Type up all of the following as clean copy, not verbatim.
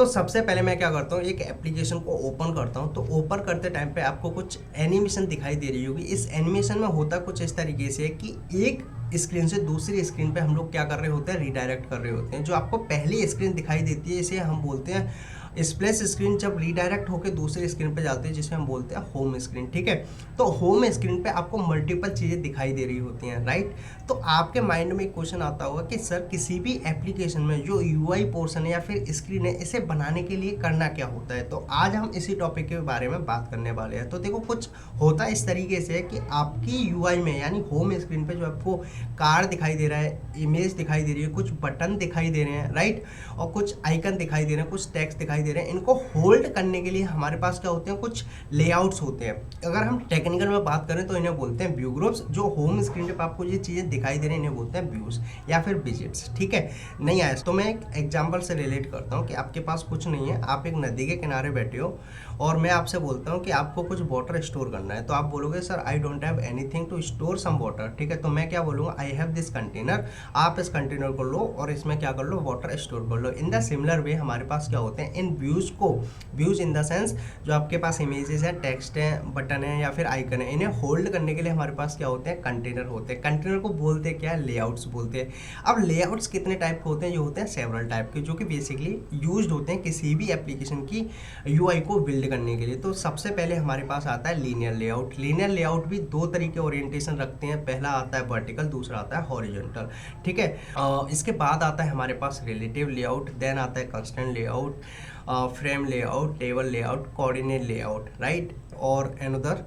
तो सबसे पहले मैं क्या करता हूँ, एक एप्लीकेशन को ओपन करता हूँ। तो ओपन करते टाइम पे आपको कुछ एनिमेशन दिखाई दे रही होगी। इस एनिमेशन में होता कुछ इस तरीके से है कि एक स्क्रीन से दूसरी स्क्रीन पे हम लोग क्या कर रहे होते हैं, रीडायरेक्ट कर रहे होते हैं। जो आपको पहली स्क्रीन दिखाई देती है इसे हम बोलते हैं स्प्लैश स्क्रीन। जब रीडायरेक्ट होकर दूसरी स्क्रीन पे जाते हैं जिसमें हम बोलते हैं होम स्क्रीन। ठीक है, तो होम स्क्रीन पे आपको मल्टीपल चीज़ें दिखाई दे रही होती हैं, राइट। तो आपके माइंड में एक क्वेश्चन आता होगा कि सर किसी भी एप्लीकेशन में जो यूआई पोर्शन है या फिर स्क्रीन है, इसे बनाने के लिए करना क्या होता है। तो आज हम इसी टॉपिक के बारे में बात करने वाले हैं। तो देखो, कुछ होता है इस तरीके से कि आपकी यूआई में यानी होम स्क्रीन पे जो आपको कार दिखाई दे रहा है, इमेज दिखाई दे रही है, कुछ बटन दिखाई दे रहे हैं, राइट, और कुछ आइकन दिखाई दे रहे हैं, कुछ टेक्स्ट दिखाई दे रहे हैं। इनको होल्ड करने के लिए हमारे पास क्या होते हैं, कुछ लेआउट्स होते हैं। अगर हम टेक्निकल में बात करें तो इन्हें बोलते हैं व्यू ग्रुप्स। जो होम स्क्रीन पे आपको ये चीज़ें दिखाई दे रही हैं इन्हें बोलते हैं व्यूज या फिर विजिट्स। ठीक है, नहीं आया तो मैं एक एग्जांपल से रिलेट करता हूँ कि आपके पास कुछ नहीं है, आप एक नदी के किनारे बैठे हो और मैं आपसे बोलता हूँ कि आपको कुछ वाटर स्टोर करना है। तो आप बोलोगे sir I don't have anything to store some water. ठीक है, तो मैं क्या बोलूँगा, आई हैव दिस कंटेनर। आप इस कंटेनर को लो और इसमें क्या कर लो, वाटर स्टोर कर लो। इन द सिमिलर वे हमारे पास क्या होते हैं, इन व्यूज़ को, व्यूज़ इन द सेंस जो आपके पास इमेजेस हैं, टेक्स्ट हैं, बटन है या फिर आइकन है, इन्हें होल्ड करने के लिए हमारे पास क्या होते हैं, कंटेनर होते हैं। कंटेनर को बोलते हैं क्या, लेआउट्स बोलते हैं। अब लेआउट्स कितने टाइप के होते हैं, ये होते हैं सेवरल टाइप के, जो कि बेसिकली यूज्ड होते हैं किसी भी एप्लीकेशन की यूआई को बिल्ड करने के लिए। तो सबसे पहले हमारे पास आता है लीनियर लेआउट। लीनियर लेआउट भी दो तरीके ओरिएंटेशन रखते हैं, पहला आता है वर्टिकल, दूसरा आता है हॉरिजॉन्टल। ठीक है, इसके बाद आता है हमारे पास रिलेटिव लेआउट, देन आता है constraint layout, frame layout, table layout, coordinate layout, right, और अनदर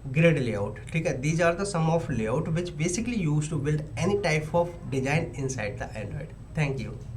ग्रिड लेआउट। ठीक है, these are the some of layout which basically use to build any type of design inside the Android. Thank you.